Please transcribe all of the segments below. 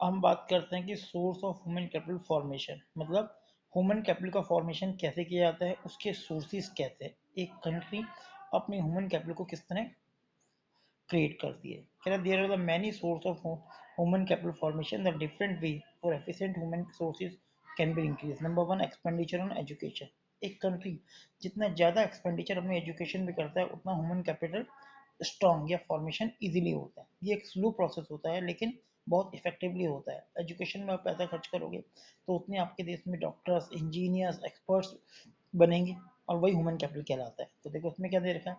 हम बात करते हैं कि source of human capital formation, मतलब ह्यूमन कैपिटल का फॉर्मेशन कैसे किया जाता है, उसके सोर्सेज कैसे हैं, एक कंट्री अपनी ह्यूमन कैपिटल को किस तरह क्रिएट करती है। कह रहा there are the many source of human capital formation, the different way for efficient human sources can be increase. Number one, expenditure on education. एक कंट्री जितना ज़्यादा एक्सपेंडिचर अपने एजुकेशन में करता है उतना ह्यूमन कैपिटल स्ट्रॉन्ग या फॉर्मेशन इजीली होता है। ये एक स्लो प्रोसेस होता है लेकिन बहुत इफेक्टिवली होता है। एजुकेशन में आप पैसा खर्च करोगे तो उतने आपके देश में डॉक्टर्स, इंजीनियर्स, एक्सपर्ट्स बनेंगे और वही ह्यूमन कैपिटल कहलाता है। तो देखो उसमें क्या दे रखा है,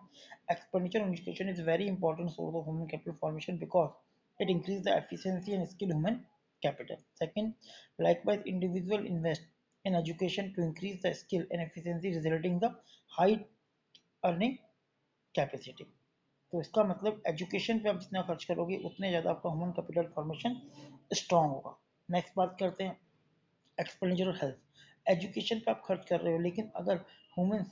expenditure on education is very important source of human capital formation because it increase the efficiency and skill human capital. Second, likewise individual invest in education to increase the skill and efficiency resulting the high earning capacity। तो इसका मतलब education पे आप जितना खर्च करोगे उतने ज़्यादा आपका ह्यूमन कैपिटल फॉर्मेशन स्ट्रांग होगा। नेक्स्ट बात करते हैं एक्सपेंडिचर और हेल्थ। एजुकेशन पे आप खर्च कर रहे हो लेकिन अगर ह्यूमन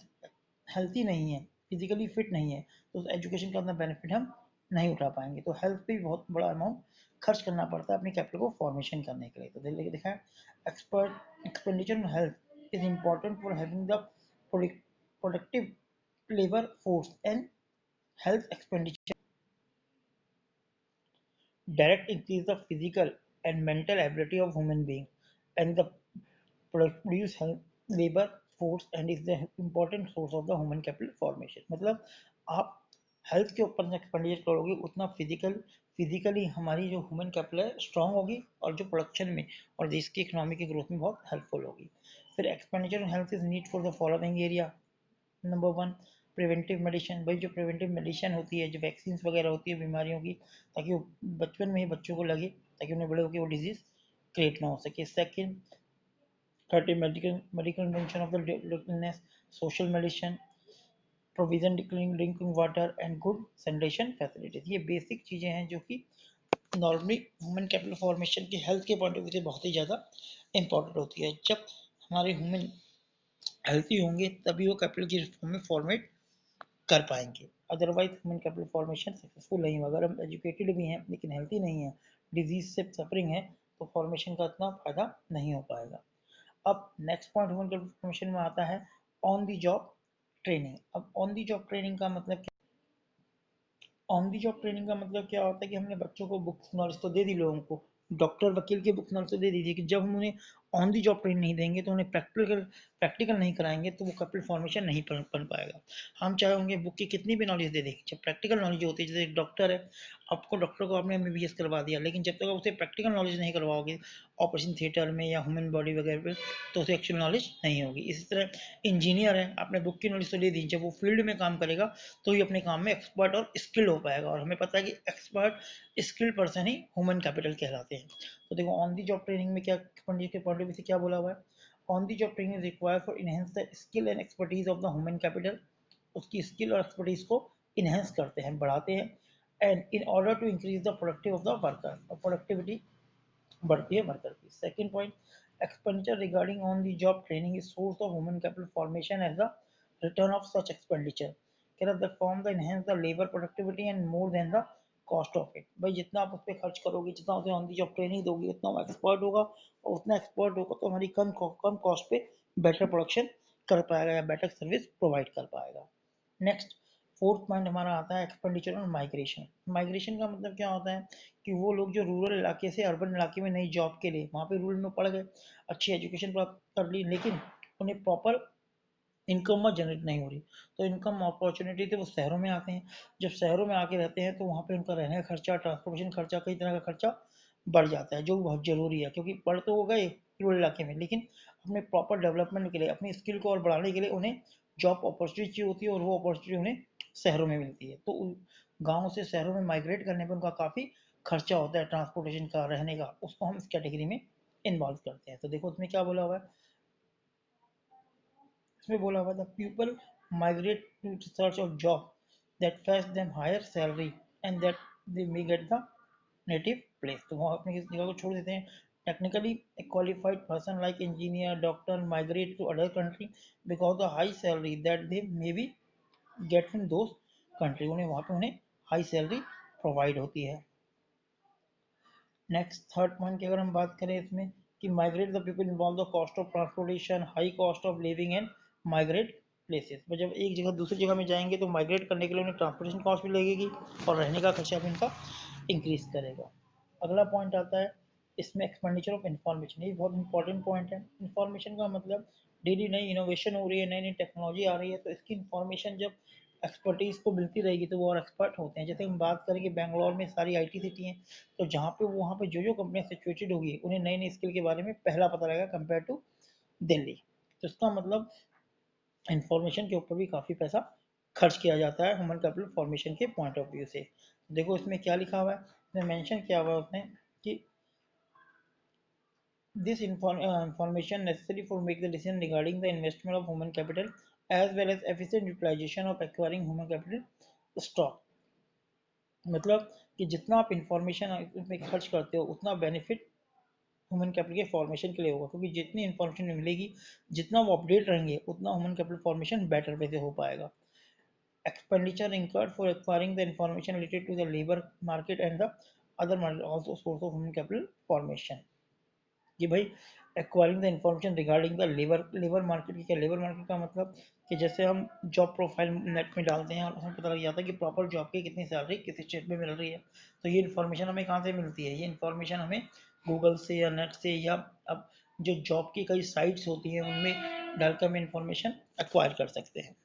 हेल्थी नहीं है, फिजिकली फिट नहीं है, तो उस एजुकेशन का अपना बेनिफिट हम नहीं उठा पाएंगे। तो हेल्थ पे भी बहुत बड़ा अमाउंट खर्च करना पड़ता है अपनी कैपिटल को फॉर्मेशन करने के लिए। तो देखिए देखा है, expert expenditure on health is important for having the productive labour force and health expenditure direct increase the physical and mental ability of human being and the produce health labor force and is the important source of the human capital formation। मतलब आप health के ऊपर expenditure करोगे उतना physically हमारी जो human capital है strong होगी और जो प्रोडक्शन में और देश की इकोनॉमी की ग्रोथ में बहुत हेल्पफुल होगी। फिर expenditure on health is need for the following area. Number one, preventive medicine. भाई जो प्रिवेंटिव मेडिसिन होती है, जो वैक्सीन वगैरह होती है बीमारियों की, ताकि वो बचपन में ही बच्चों को लगे ताकि उन्हें बड़े होकर वो डिजीज क्रिएट ना हो सके। Second, thirty, medical medical invention of the illness. Social medicine, provision drinking water and good sanitation facilities. ये बेसिक चीज़ें हैं जो कि नॉर्मली ह्यूमन कैपिटल फॉर्मेशन की हेल्थ के पॉइंट ऑफ व्यू से बहुत ही ज़्यादा इंपॉर्टेंट होती है। जब हमारे ह्यूमन हेल्थी होंगे तभी वो कैपिटल की फॉर्म में फॉर्मेट कर पाएंगे, otherwise human capital formation successful नहीं होगा। अगर हम एजुकेटेड भी हैं लेकिन हेल्थी नहीं है, डिजीज से सफरिंग है, तो फॉर्मेशन का इतना फायदा नहीं हो पाएगा। अब next point human capital formation में आता है ऑन द जॉब ट्रेनिंग। अब ऑन द जॉब ट्रेनिंग का मतलब क्या, ऑन दी जॉब ट्रेनिंग का मतलब क्या होता है कि हमने बच्चों को बुक्स नॉलेज तो दे दी, लोगों को डॉक्टर वकील की बुक नॉलेज तो दे दीजिए कि जब हम उन्हें ऑन दी जॉब ट्रेनिंग नहीं देंगे तो उन्हें प्रैक्टिकल नहीं कराएंगे तो वो कैपिटल फॉर्मेशन नहीं बन पाएगा। हम चाहेंगे बुक की कितनी भी नॉलेज दे दें, जब प्रैक्टिकल नॉलेज होती है, जैसे एक डॉक्टर है, आपको डॉक्टर को आपने एमबीबीएस करवा दिया लेकिन जब तक आप उसे प्रैक्टिकल नॉलेज नहीं करवाओगे ऑपरेशन थिएटर में या ह्यूमन बॉडी वगैरह पे, तो उसे एक्चुअल नॉलेज नहीं होगी। इसी तरह इंजीनियर है, आपने बुक की नॉलेज तो ले दी, जब वो फील्ड में काम करेगा तो ही अपने काम में एक्सपर्ट और स्किल्ड हो पाएगा। और हमें पता है कि एक्सपर्ट स्किल्ड पर्सन ही ह्यूमन कैपिटल कहलाते हैं। तो देखो ऑन दी जॉब ट्रेनिंग में क्या पंडित के पॉइंट ऑफ व्यू से क्या बोला हुआ है, on the job training is required for enhance the skill and expertise of the human capital. उसकी स्किल और एक्सपर्टीज को इनहेंस करते हैं, बढ़ाते हैं। And in order to increase the productive of the worker, और प्रोडक्टिविटी बढ़ती है वर्कर की। Second point, expenditure regarding on the job training is source of human capital formation as the return of such expenditure. कह रहा the form the enhance the labour productivity and more than the cost of it. भाई जितना आप उस पर खर्च करोगे, जितना उसे ऑन दी जॉब ट्रेनिंग दोगे, उतना वो एक्सपर्ट होगा, और उतना एक्सपर्ट होगा तो हमारी कम कॉस्ट पे बेटर प्रोडक्शन कर पाएगा या बेटर सर्विस प्रोवाइड कर पाएगा। नेक्स्ट, फोर्थ पॉइंट हमारा आता है एक्सपेंडिचर ऑन माइग्रेशन। माइग्रेशन का मतलब क्या होता है कि वो लोग जो रूरल इलाके से अर्बन इलाके में नई जॉब के लिए वहाँ पे रूरल में पढ़ गए, अच्छी एजुकेशन प्राप्त कर ली, लेकिन उन्हें प्रॉपर इनकम वहाँ जनरेट नहीं हो रही, तो इनकम अपॉर्चुनिटी से वो शहरों में आते हैं। जब शहरों में आके रहते हैं तो वहाँ पे उनका रहने का खर्चा, ट्रांसपोर्टेशन खर्चा, कई तरह का खर्चा बढ़ जाता है, जो बहुत ज़रूरी है क्योंकि पढ़ तो वो गए रूरल इलाके में, लेकिन अपने प्रॉपर डेवलपमेंट के लिए, अपनी स्किल को और बढ़ाने के लिए उन्हें जॉब अपॉर्चुनिटी होती है और वो अपॉर्चुनिटी उन्हें शहरों में मिलती है। तो गाँव से शहरों में माइग्रेट करने पर उनका काफ़ी खर्चा होता है, ट्रांसपोर्टेशन का, रहने का, उसको हम इस कैटेगरी में इन्वॉल्व करते हैं। तो देखो उसमें क्या बोला हुआ है, इसमें बोला हुआ था people migrate to search of job that fetch them higher salary and that they may get the native place. तो वहाँ अपनी इस जगह को छोड़ देते हैं। Technically a qualified person like engineer, doctor migrate to other country because the high salary that they may be get from those country, उन्हें वहाँ पे उन्हें हाई सैलरी प्रोवाइड होती है। नेक्स्ट थर्ड पॉइंट की अगर हम बात करें इसमें कि migrate the people involve the cost of transportation, high cost of living and migrate places. तो जब एक जगह दूसरी जगह में जाएंगे तो माइग्रेट करने के लिए उन्हें ट्रांसपोर्टेशन कॉस्ट भी लगेगी और रहने का खर्चा भी उनका इंक्रीज करेगा। अगला पॉइंट आता है इसमें एक्सपेंडिचर ऑफ इंफॉर्मेशन। ये बहुत इंपॉर्टेंट पॉइंट है। इंफॉर्मेशन का मतलब डेली नई इनोवेशन हो रही है, नई नई टेक्नोलॉजी आ रही है, तो इसकी इंफॉर्मेशन जब एक्सपर्टीज को मिलती रहेगी तो वो और एक्सपर्ट होते हैं। जैसे हम बात करें कि बेंगलोर में सारी आईटी सिटी हैं, तो जहाँ पे वहाँ पे जो जो कंपनियाँ सिचुएटेड होगी उन्हें नई नई स्किल के बारे में पहला पता लगेगा कंपेयर टू दिल्ली। तो इसका मतलब इंफॉर्मेशन के ऊपर भी काफ़ी पैसा खर्च किया जाता है ह्यूमन कैपिटल फॉर्मेशन के पॉइंट ऑफ व्यू से। देखो इसमें क्या लिखा हुआ है, इसमें मेंशन किया हुआ है उसने कि this information necessary for make the decision regarding the investment of human capital as well as efficient utilization of acquiring human capital stock। मतलब कि जितना आप इंफॉर्मेशन इसमें खर्च करते हो उतना बेनिफिट ह्यूमन कैपिटल के फॉर्मेशन के लिए होगा, क्योंकि जितनी इंफॉर्मेशन मिलेगी, जितना वो अपडेट रहेंगे, उतना human capital formation better way से हो पाएगा। Expenditure incurred for acquiring the information related to the labor market and the other market also source of human capital formation। कि भाई acquiring the information regarding the labour market की क्या, labour market का मतलब कि जैसे हम जॉब प्रोफाइल नेट में डालते हैं और हमें पता लग जाता है कि प्रॉपर जॉब की कितनी सैलरी किस स्टेट में मिल रही है। तो ये इन्फॉर्मेशन हमें कहाँ से मिलती है, ये इन्फॉर्मेशन हमें गूगल से या नेट से या अब जो जॉब की कई साइट्स होती हैं उनमें डालकर हम इंफॉर्मेशन एक्वायर कर सकते हैं।